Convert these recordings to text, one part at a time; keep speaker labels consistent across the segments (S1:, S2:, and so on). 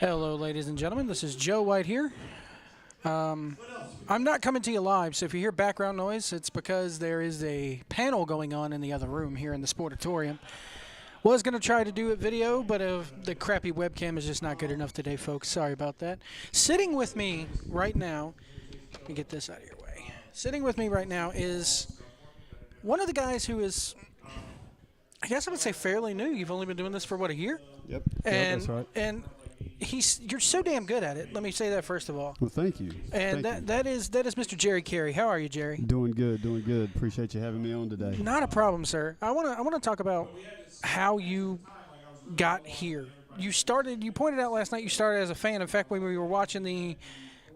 S1: Hello, ladies and gentlemen. This is Joe White here. I'm not coming to you live, so if you hear background noise, it's because there is a panel going on in the other room here in the Sportatorium. Was going to try to do it video, but the crappy webcam is just not good enough today, folks. Sorry about that. Sitting with me right now, let me get this out of your way. Sitting with me right now is one of the guys who is, I guess I would say, fairly new. You've only been doing this for, what, a year?
S2: Yep,
S1: And,
S2: that's right.
S1: And you're so damn good at it. Let me say that first of all.
S2: Well, thank you.
S1: And that is Mr. Jarry Caray. How are you, Jerry?
S2: Doing good, doing good. Appreciate you having me on today.
S1: Not a problem, sir. I want to talk about how you got here. You pointed out last night you started as a fan. In fact, when we were watching the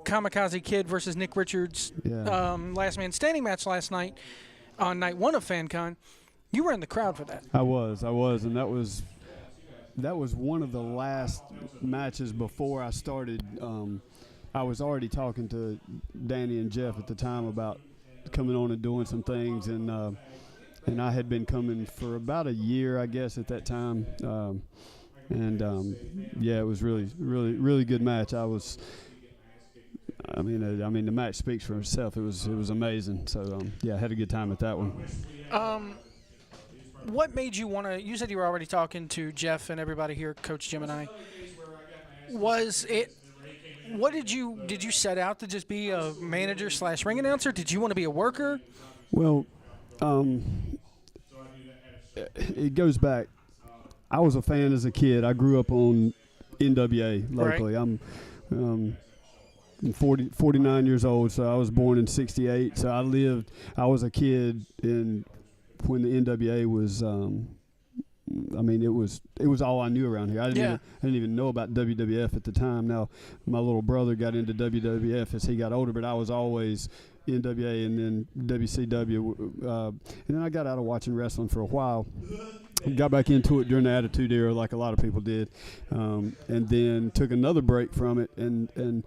S1: Kamikaze Kid versus Nick Richards last man standing match last night on night one of FanCon, you were in the crowd for that.
S2: I was, and that was one of the last matches before I started. I was already talking to Danny and Jeff at the time about coming on and doing some things, and I had been coming for about a year, I guess, at that time. Yeah, it was really good match. I mean, the match speaks for itself. It was amazing. So yeah, I had a good time at that one.
S1: What made you want to? You said you were already talking to Jeff and everybody here, Coach Jim and I. Was it? What did you set out to just be a manager / ring announcer? Did you want to be a worker?
S2: Well, it goes back. I was a fan as a kid. I grew up on NWA locally.
S1: Right.
S2: I'm 49 years old, so I was born in '68. So I was a kid when the NWA was. It was all I knew around here. I didn't even know about WWF at the time. Now, my little brother got into WWF as he got older, but I was always NWA and then WCW. And then I got out of watching wrestling for a while. Got back into it during the Attitude Era, like a lot of people did, and then took another break from it. And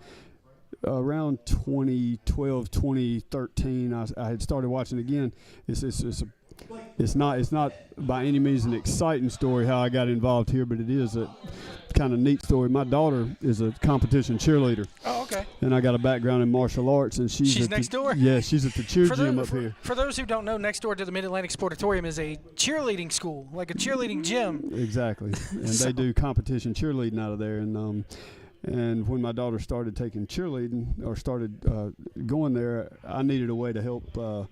S2: around 2012, 2013, I had started watching again. It's not by any means an exciting story how I got involved here, but it is a kind of neat story. My daughter is a competition cheerleader.
S1: Oh, okay.
S2: And I got a background in martial arts, and she's
S1: next door?
S2: Yeah, she's at the cheer gym up here.
S1: For those who don't know, next door to the Mid-Atlantic Sportatorium is a cheerleading school, like a cheerleading gym.
S2: Exactly. And they do competition cheerleading out of there. And when my daughter started taking cheerleading or started going there, I needed a way to help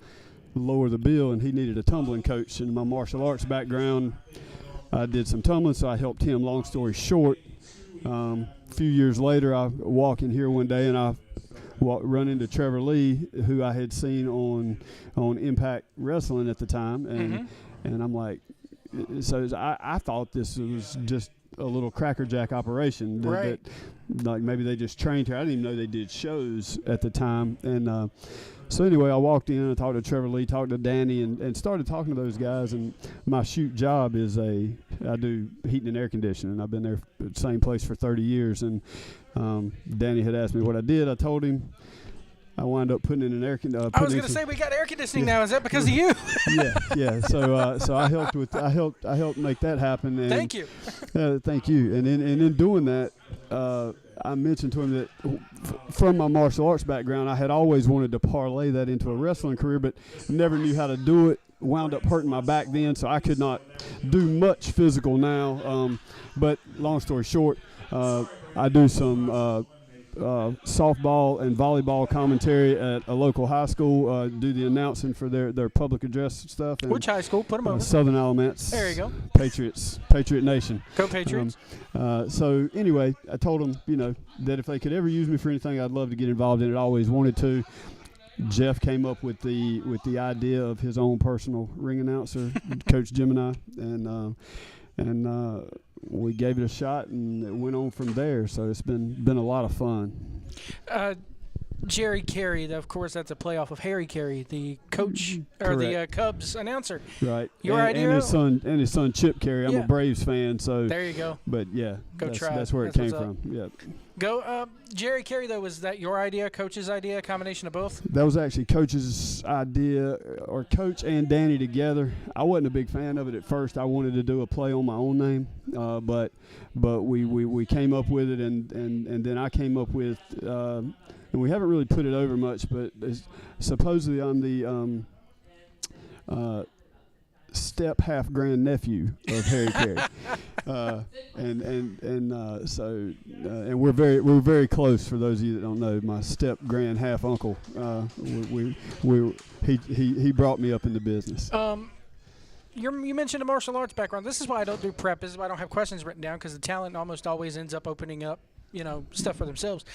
S2: lower the bill, and he needed a tumbling coach. And my martial arts background, I did some tumbling, so I helped him. Long story short, a few years later, I walk in here one day and I run into Trevor Lee, who I had seen on Impact Wrestling at the time, and I'm like, so I thought this was just a little crackerjack operation that like maybe they just trained her. I didn't even know they did shows at the time. And so anyway, I walked in and talked to Trevor Lee, talked to Danny, and started talking to those guys. And my shoot job is I do heating and air conditioning. I've been there at the same place for 30 years. And Danny had asked me what I did. I told him. I wound up putting in an air conditioner.
S1: I was going to say we got air conditioning now. Is that because of you?
S2: Yeah. So I helped make that happen. And,
S1: thank you.
S2: Thank you. And in doing that, I mentioned to him that from my martial arts background, I had always wanted to parlay that into a wrestling career, but never knew how to do it. Wound up hurting my back then, so I could not do much physical now. But long story short, I do some softball and volleyball commentary at a local high school, do the announcing for their public address stuff. And,
S1: which high school? Put them over.
S2: Southern Alamance.
S1: There you go.
S2: Patriots, Patriot Nation.
S1: Go Patriots.
S2: So anyway, I told them, that if they could ever use me for anything, I'd love to get involved in it. I always wanted to. Jeff came up with the idea of his own personal ring announcer, Coach Jim and I. We gave it a shot, and it went on from there. So it's been a lot of fun.
S1: Jarry Caray, of course, that's a playoff of Harry Caray, the coach or the Cubs announcer.
S2: Right.
S1: Your idea?
S2: And his son Chip Caray. I'm a Braves fan, so
S1: there you go.
S2: But yeah, that's where it came from. Yeah.
S1: Go, Jarry Caray. Though, was that your idea, Coach's idea, a combination of both?
S2: That was actually Coach's idea, or Coach and Danny together. I wasn't a big fan of it at first. I wanted to do a play on my own name, but we came up with it, and then I came up with, and we haven't really put it over much, but supposedly I'm the step half grandnephew of Harry Caray. And we're very close. For those of you that don't know, my step grand half uncle, he brought me up in the business.
S1: You mentioned a martial arts background. This is why I don't do prep. This is why I don't have questions written down, because the talent almost always ends up opening up, stuff for themselves.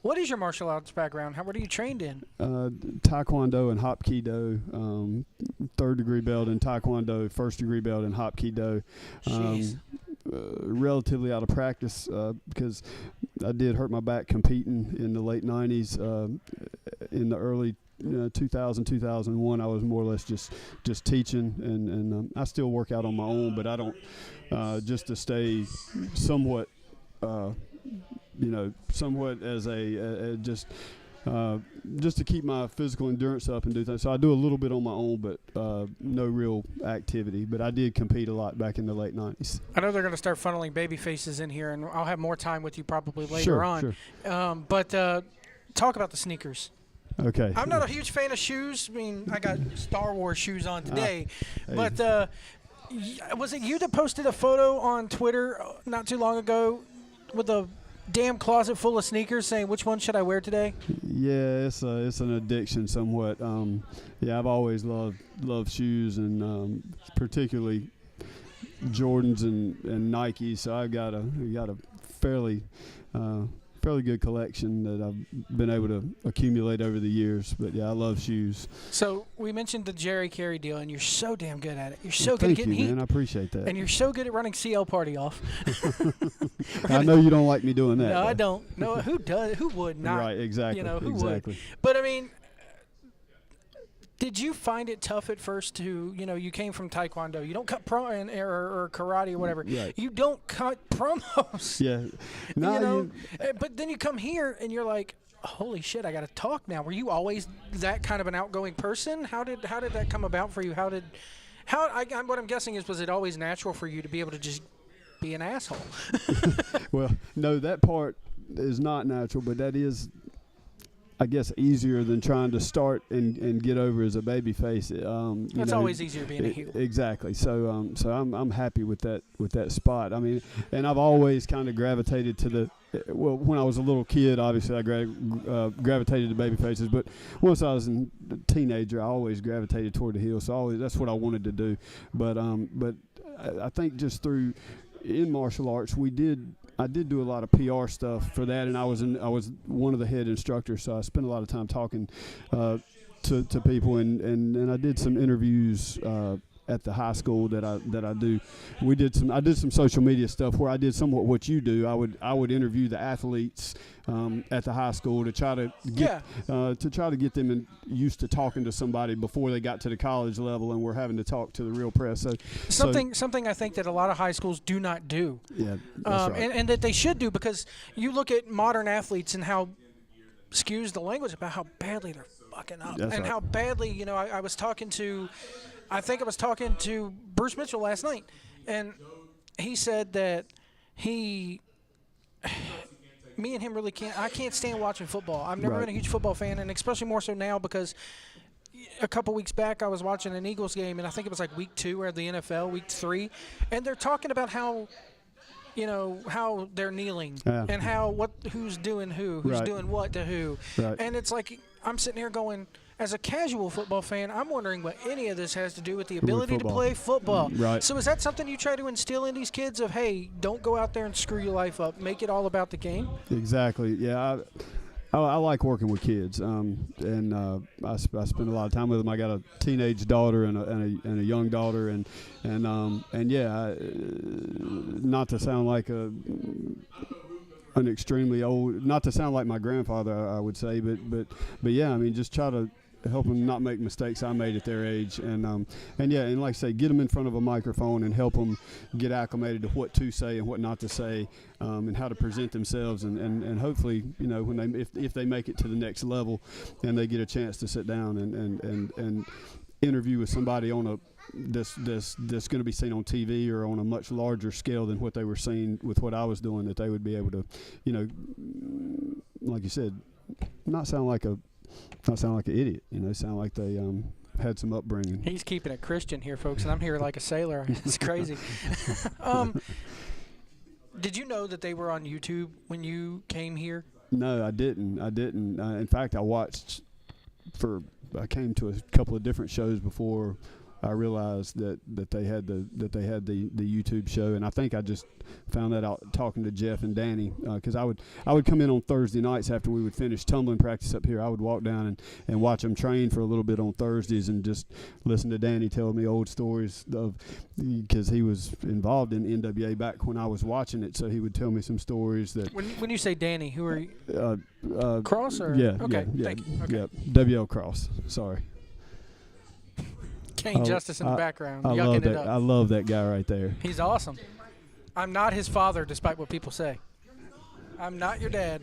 S1: What is your martial arts background? What are you trained in?
S2: Taekwondo and Hapkido, 3rd degree belt in Taekwondo, 1st degree belt in Hapkido. Relatively out of practice because I did hurt my back competing in the late 90s. In the early 2000, 2001, I was more or less just teaching, and I still work out on my own, but I don't, just to stay somewhat somewhat as just to keep my physical endurance up and do things. So I do a little bit on my own, but no real activity. But I did compete a lot back in the late 90s.
S1: I know they're going to start funneling baby faces in here, and I'll have more time with you probably later on.
S2: Sure.
S1: But talk about the sneakers.
S2: Okay.
S1: I'm not a huge fan of shoes. I mean, I got Star Wars shoes on today. But was it you that posted a photo on Twitter not too long ago with a damn closet full of sneakers saying, which one should I wear today?
S2: Yeah, it's an addiction somewhat. I've always loved shoes, and particularly Jordans and Nike. So I got a fairly good collection that I've been able to accumulate over the years. But yeah, I love shoes.
S1: So we mentioned the Jarry Caray deal, and you're so damn good at it. You're so good at getting heat.
S2: Thank you, man. I appreciate that.
S1: And you're so good at running CL Party off.
S2: I know you don't like me doing that.
S1: No, I don't. No, who does? Who would not?
S2: Right, exactly.
S1: Who
S2: would?
S1: But I mean, did you find it tough at first to, you came from Taekwondo. You don't cut or karate or whatever.
S2: Right.
S1: You don't cut promos.
S2: Yeah. No,
S1: but then you come here and you're like, holy shit, I got to talk now. Were you always that kind of an outgoing person? How did that come about for you? What I'm guessing is, was it always natural for you to be able to just be an asshole?
S2: Well, no, that part is not natural, but that is, I guess, easier than trying to start and get over as a baby face.
S1: It's always easier being a heel.
S2: Exactly. So I'm happy with that spot. I mean, and I've always kind of gravitated to when I was a little kid, obviously I gravitated to baby faces, but once I was a teenager, I always gravitated toward the heel. So that's what I wanted to do. But I think just in martial arts, I did do a lot of PR stuff for that, and I was one of the head instructors, so I spent a lot of time talking to people, and I did some interviews at the high school that I do. I did some social media stuff where I did somewhat what you do. I would interview the athletes at the high school to try to get them used to talking to somebody before they got to the college level and were having to talk to the real press. So
S1: something I think that a lot of high schools do not do.
S2: Yeah, that's right.
S1: And that they should do, because you look at modern athletes and how, excuse the language, about how badly they're fucking up.
S2: That's
S1: and
S2: right.
S1: How badly, I was talking to Bruce Mitchell last night, and he said that me and him really I can't stand watching football. I've never been a huge football fan, and especially more so now because a couple weeks back I was watching an Eagles game, and I think it was like week 2 or the NFL, week 3, and they're talking about how they're kneeling and who's doing who's doing what to who.
S2: Right.
S1: And it's like I'm sitting here going, as a casual football fan, I'm wondering what any of this has to do with the ability to play football.
S2: Right.
S1: So is that something you try to instill in these kids of, hey, don't go out there and screw your life up. Make it all about the game?
S2: Exactly. Yeah. I like working with kids, and I spend a lot of time with them. I got a teenage daughter and a young daughter, and not to sound like an extremely old, not to sound like my grandfather, I would say, but yeah, I mean, just try to help them not make mistakes I made at their age, and like I say, get them in front of a microphone and help them get acclimated to what to say and what not to say, and how to present themselves, and hopefully, when they if they make it to the next level, and they get a chance to sit down and interview with somebody on a that's going to be seen on TV or on a much larger scale than what they were seeing with what I was doing, that they would be able to, like you said, not sound like an idiot, sound like they had some upbringing.
S1: He's keeping it Christian here, folks, and I'm here like a sailor. It's crazy. Did you know that they were on YouTube when you came here?
S2: No, I didn't. In fact, I came to a couple of different shows before I realized that they had the YouTube show, and I think I just found that out talking to Jeff and Danny, because I would come in on Thursday nights after we would finish tumbling practice up here. I would walk down and watch them train for a little bit on Thursdays and just listen to Danny tell me old stories because he was involved in NWA back when I was watching it, so he would tell me some stories that.
S1: When you say Danny, who are you? Cross or
S2: yeah,
S1: okay,
S2: yeah,
S1: thank you. Okay.
S2: Yeah, WL Cross. Sorry.
S1: Kane Justice in the background,
S2: I
S1: yucking
S2: love that.
S1: it up.
S2: I love that guy right there.
S1: He's awesome. I'm not his father, despite what people say. I'm not your dad.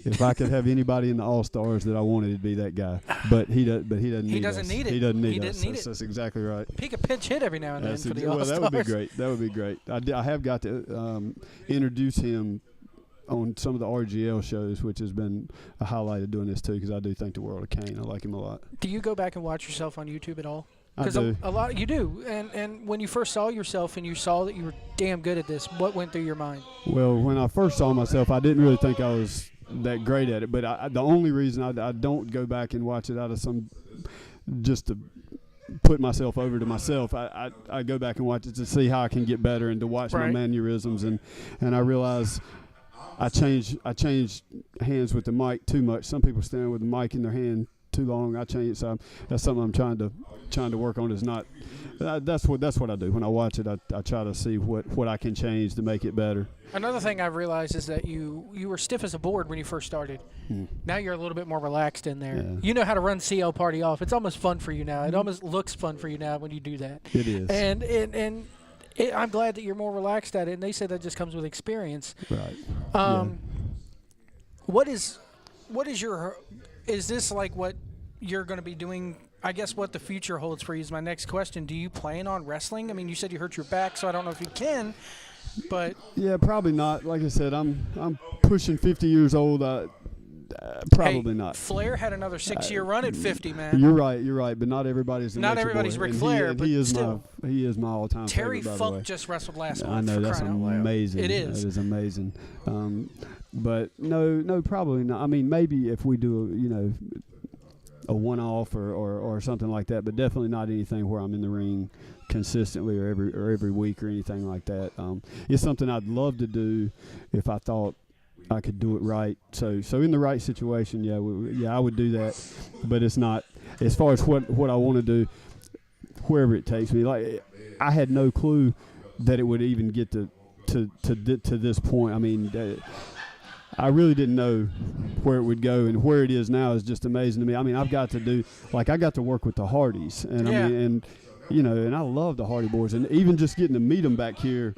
S2: If I could have anybody in the All-Stars that I wanted, it'd be that guy. But he doesn't.
S1: He doesn't need it.
S2: He doesn't need
S1: us.
S2: That's exactly right.
S1: He could pinch hit every now and then for the All-Stars.
S2: That would be great. That would be great. I have got to introduce him on some of the RGL shows, which has been a highlight of doing this too, because I do think the world of Kane. I like him a lot.
S1: Do you go back and watch yourself on YouTube at all?
S2: I do.
S1: Because a lot you do, and when you first saw yourself and you saw that you were damn good at this, what went through your mind?
S2: Well, when I first saw myself, I didn't really think I was that great at it, but the only reason I don't go back and watch it out of just to put myself over to myself, I go back and watch it to see how I can get better and to watch my mannerisms, and I realize I changed hands with the mic too much. Some people stand with the mic in their hand too long. I changed, so that's something I'm trying to work on. Is not that's what I do when I watch it. I try to see what I can change to make it better.
S1: Another thing I've realized is that you were stiff as a board when you first started. Now you're a little bit more relaxed in there. Yeah. You know how to run CL Party off. It's almost fun for you now. It almost looks fun for you now when you do that.
S2: It is.
S1: And I'm glad that you're more relaxed at it. And they say that just comes with experience.
S2: Right.
S1: What is your? Is this like what you're going to be doing? I guess what the future holds for you is my next question. Do you plan on wrestling? I mean, you said you hurt your back, so I don't know if you can, but
S2: yeah, probably not. Like I said, I'm pushing 50 years old. Probably not.
S1: Flair had another 6-year run at 50, man.
S2: You're right, but not everybody's.
S1: Not everybody's Ric Flair, but
S2: he is
S1: still.
S2: He is my all-time
S1: Terry
S2: favorite.
S1: Funk just wrestled last month.
S2: I know, that's amazing.
S1: It is.
S2: That is amazing. But no, probably not. I mean, maybe if we do a one-off or something like that, but definitely not anything where I'm in the ring consistently or every week or anything like that. It's something I'd love to do if I thought I could do it right. So in the right situation, I would do that. But it's not as far as what I want to do. Wherever it takes me, like I had no clue that it would even get to this point. I mean, I really didn't know where it would go, and where it is now is just amazing to me. I mean, I got to work with the Hardys, and I mean, and I love the Hardy Boys, and even just getting to meet them back here.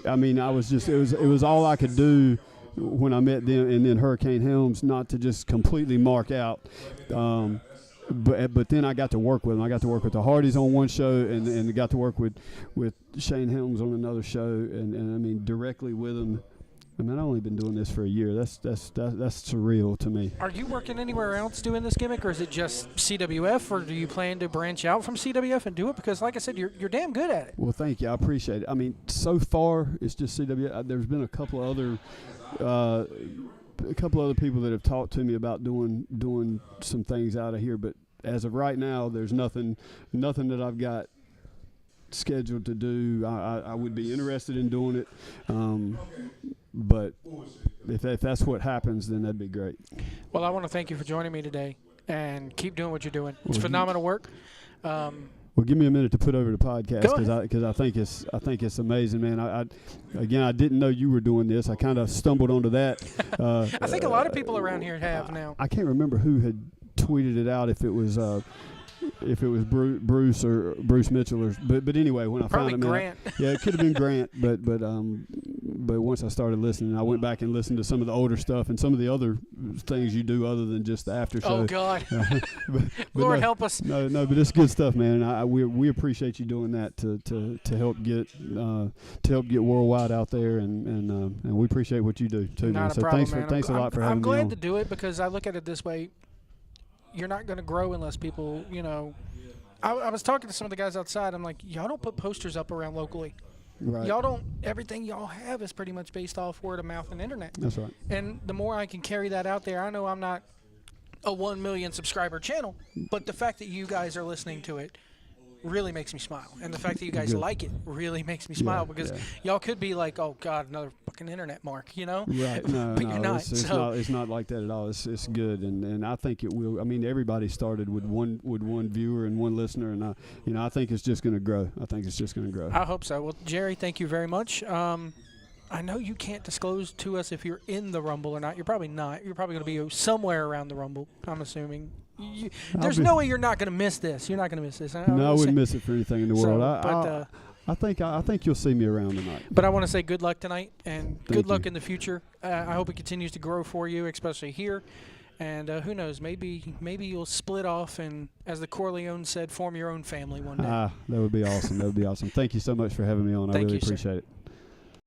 S2: I mean, it was all I could do when I met them, and then Hurricane Helms, not to just completely mark out. But then I got to work with them. I got to work with the Hardys on one show, and got to work with Shane Helms on another show, and I mean directly with them. I mean, I've only been doing this for a year. That's surreal to me.
S1: Are you working anywhere else doing this gimmick, or is it just CWF, or do you plan to branch out from CWF and do it? Because, like I said, you're damn good at it.
S2: Well, thank you. I appreciate it. I mean, so far it's just CWF. There's been a couple of other people that have talked to me about doing some things out of here, but as of right now, there's nothing that I've got scheduled to do. I would be interested in doing it, but if that's what happens, then that'd be great.
S1: Well, I want to thank you for joining me today, and keep doing what you're doing. It's phenomenal work.
S2: Well, give me a minute to put over the podcast
S1: Go
S2: because I think it's amazing, man. I didn't know you were doing this. I kind of stumbled onto that.
S1: I think a lot of people around here have now.
S2: I can't remember who had tweeted it out, if it was Bruce or Bruce Mitchell, but anyway, when I
S1: Probably
S2: found it,
S1: Grant.
S2: yeah, it could have been Grant, but once I started listening, I went back and listened to some of the older stuff and some of the other things you do other than just the after show.
S1: Oh God,
S2: but
S1: Lord
S2: no,
S1: help us.
S2: No, but it's good stuff, man. And we appreciate you doing that to help get worldwide out there, and we appreciate what you do too, man.
S1: Not a
S2: So
S1: problem,
S2: thanks a lot for having
S1: I'm
S2: me
S1: glad
S2: on.
S1: to do it because I look at it this way. You're not going to grow unless people, I was talking to some of the guys outside. I'm like, y'all don't put posters up around locally.
S2: Right.
S1: Y'all don't, everything y'all have is pretty much based off word of mouth and internet.
S2: That's right.
S1: And the more I can carry that out there, I know I'm not a 1 million subscriber channel, but the fact that you guys are listening to it really makes me smile. And the fact that you guys
S2: Good.
S1: like it really makes me smile because y'all could be like, oh God, another fucking internet mark,
S2: Right. No,
S1: but you're not.
S2: It's not like that at all. It's good, and I think it will. I mean, everybody started with one viewer and one listener, and I think it's just going to grow. I think it's just going to grow.
S1: I hope so. Well, Jarry, thank you very much. I know you can't disclose to us if you're in the Rumble or not. You're probably not. You're probably going to be somewhere around the Rumble, I'm assuming. There's no way you're not going to miss this. You're not going to miss this.
S2: No, I wouldn't miss it for anything in the world.
S1: I
S2: think you'll see me around tonight.
S1: But I want to say good luck tonight and good luck
S2: you.
S1: in the future. I hope it continues to grow for you, especially here. And who knows, maybe you'll split off and, as the Corleone said, form your own family one day.
S2: That would be awesome. That would be awesome. Thank you so much for having me on. I really appreciate it.